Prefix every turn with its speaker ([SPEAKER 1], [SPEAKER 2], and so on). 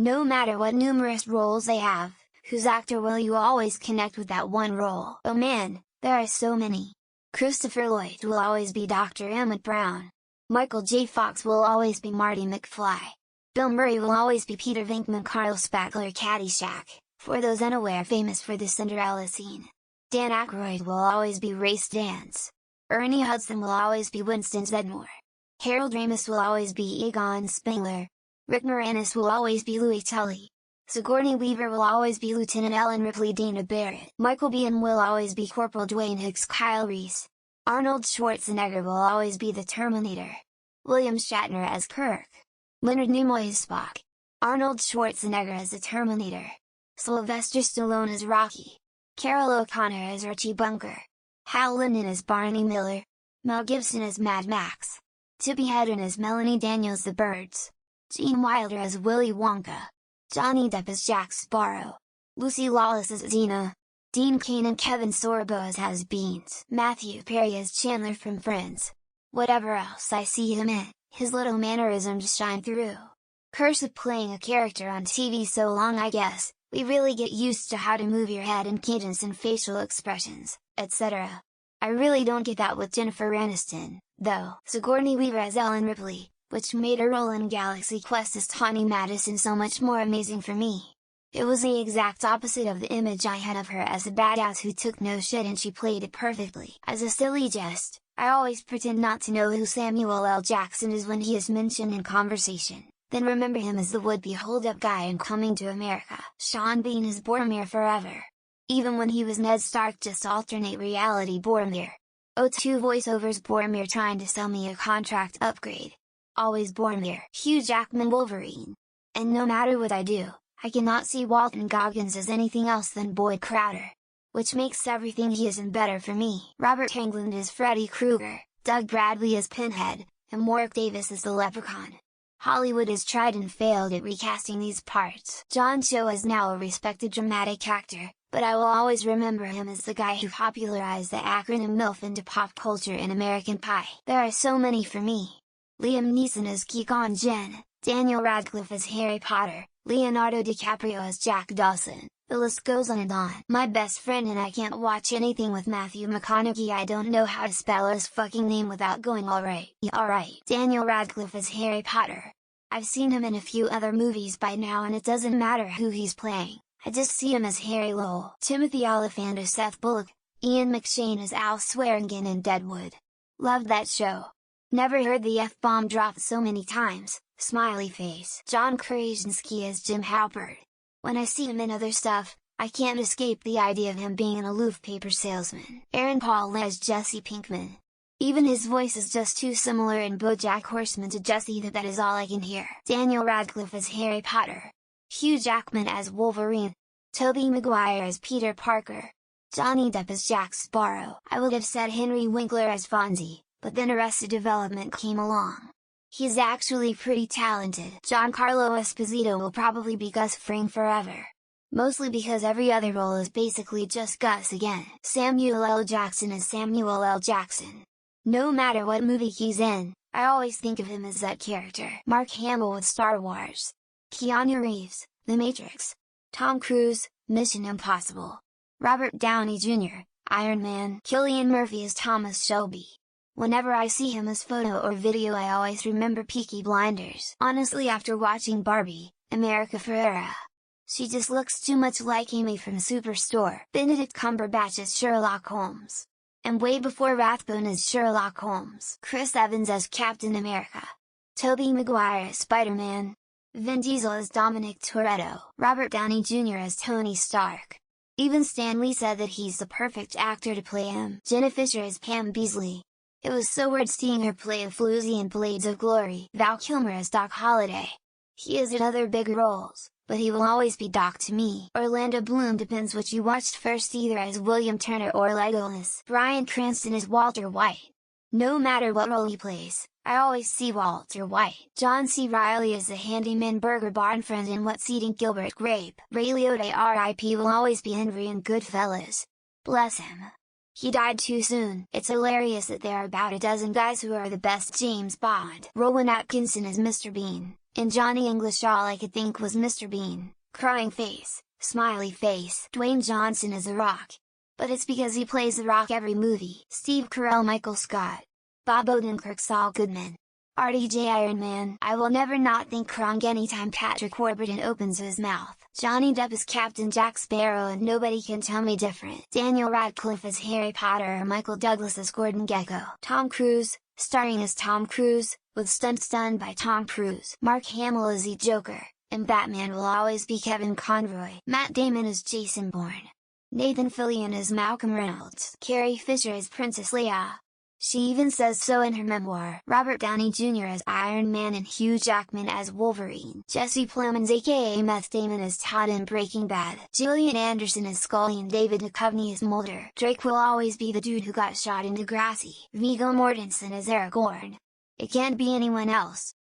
[SPEAKER 1] No matter what numerous roles they have, whose actor will you always connect with that one role? Oh man, there are so many! Christopher Lloyd will always be Dr. Emmett Brown. Michael J. Fox will always be Marty McFly. Bill Murray will always be Peter Venkman. Carl Spackler Caddyshack, for those unaware, famous for the Cinderella scene. Dan Aykroyd will always be Race Dance. Ernie Hudson will always be Winston Zeddemore. Harold Ramis will always be Egon Spengler. Rick Moranis will always be Louis Tully. Sigourney Weaver will always be Lieutenant Ellen Ripley. Dana Barrett. Michael Biehn will always be Corporal Dwayne Hicks. Kyle Reese. Arnold Schwarzenegger will always be the Terminator. William Shatner as Kirk. Leonard Nimoy as Spock. Arnold Schwarzenegger as the Terminator. Sylvester Stallone as Rocky. Carol O'Connor as Archie Bunker. Hal Linden as Barney Miller. Mel Gibson as Mad Max. Tippi Hedren as Melanie Daniels the Birds. Gene Wilder as Willy Wonka. Johnny Depp as Jack Sparrow. Lucy Lawless as Xena. Dean Cain and Kevin Sorbo as Has Beans. Matthew Perry as Chandler from Friends. Whatever else I see him in, his little mannerisms shine through. Curse of playing a character on TV so long, I guess, we really get used to how to move your head and cadence and facial expressions, etc. I really don't get that with Jennifer Aniston, though. Sigourney Weaver as Ellen Ripley, which made her role in Galaxy Quest as Tawny Madison so much more amazing for me. It was the exact opposite of the image I had of her as a badass who took no shit, and she played it perfectly. As a silly jest, I always pretend not to know who Samuel L. Jackson is when he is mentioned in conversation, then remember him as the would-be hold-up guy in Coming to America. Sean Bean is Boromir forever. Even when he was Ned Stark, just alternate reality Boromir. O2 voiceovers Boromir trying to sell me a contract upgrade. Always Boromir. Hugh Jackman Wolverine. And no matter what I do, I cannot see Walton Goggins as anything else than Boyd Crowder. Which makes everything he is in better for me. Robert Englund as Freddy Krueger, Doug Bradley as Pinhead, and Warwick Davis as the Leprechaun. Hollywood has tried and failed at recasting these parts. John Cho is now a respected dramatic actor, but I will always remember him as the guy who popularized the acronym MILF into pop culture in American Pie. There are so many for me. Liam Neeson as Qui-Gon Jinn, Daniel Radcliffe as Harry Potter, Leonardo DiCaprio as Jack Dawson, the list goes on and on. My best friend and I can't watch anything with Matthew McConaughey. I don't know how to spell his fucking name without going alright. Daniel Radcliffe as Harry Potter. I've seen him in a few other movies by now, and it doesn't matter who he's playing, I just see him as Harry Lowell. Timothy Olyphant as Seth Bullock, Ian McShane as Al Swearingen in Deadwood. Loved that show. Never heard the F-bomb dropped so many times, smiley face. John Krasinski as Jim Halpert. When I see him in other stuff, I can't escape the idea of him being an aloof paper salesman. Aaron Paul as Jesse Pinkman. Even his voice is just too similar in BoJack Horseman to Jesse that is all I can hear. Daniel Radcliffe as Harry Potter. Hugh Jackman as Wolverine. Tobey Maguire as Peter Parker. Johnny Depp as Jack Sparrow. I would have said Henry Winkler as Fonzie, but then Arrested Development came along. He's actually pretty talented. Giancarlo Esposito will probably be Gus Fring forever. Mostly because every other role is basically just Gus again. Samuel L. Jackson as Samuel L. Jackson. No matter what movie he's in, I always think of him as that character. Mark Hamill with Star Wars. Keanu Reeves, The Matrix. Tom Cruise, Mission Impossible. Robert Downey Jr., Iron Man. Cillian Murphy as Thomas Shelby. Whenever I see him as photo or video, I always remember Peaky Blinders. Honestly, after watching Barbie, America Ferrera, she just looks too much like Amy from Superstore. Benedict Cumberbatch as Sherlock Holmes. And way before Rathbone as Sherlock Holmes. Chris Evans as Captain America. Tobey Maguire as Spider-Man. Vin Diesel as Dominic Toretto. Robert Downey Jr. as Tony Stark. Even Stan Lee said that he's the perfect actor to play him. Jenna Fisher as Pam Beesly. It was so weird seeing her play a floozy in Blades of Glory. Val Kilmer as Doc Holliday. He is in other big roles, but he will always be Doc to me. Orlando Bloom depends what you watched first, either as William Turner or Legolas. Bryan Cranston as Walter White. No matter what role he plays, I always see Walter White. John C. Reilly as the handyman burger barn friend in What's Eating Gilbert Grape. Ray Liotta R.I.P. will always be Henry in Goodfellas. Bless him. He died too soon. It's hilarious that there are about a dozen guys who are the best James Bond. Rowan Atkinson as Mr. Bean. In Johnny English all I could think was Mr. Bean, crying face, smiley face. Dwayne Johnson is The Rock. But it's because he plays The Rock every movie. Steve Carell, Michael Scott, Bob Odenkirk, Saul Goodman, RDJ, Iron Man. I will never not think Krong anytime Patrick Warburton opens his mouth. Johnny Depp is Captain Jack Sparrow and nobody can tell me different. Daniel Radcliffe as Harry Potter or Michael Douglas as Gordon Gekko. Tom Cruise, starring as Tom Cruise, with stunts done by Tom Cruise. Mark Hamill as the Joker, and Batman will always be Kevin Conroy. Matt Damon as Jason Bourne. Nathan Fillion as Malcolm Reynolds. Carrie Fisher as Princess Leia. She even says so in her memoir. Robert Downey Jr. as Iron Man and Hugh Jackman as Wolverine. Jesse Plemons aka Meth Damon as Todd in Breaking Bad. Gillian Anderson as Scully and David Duchovny as Mulder. Drake will always be the dude who got shot in Degrassi. Viggo Mortensen as Aragorn. It can't be anyone else.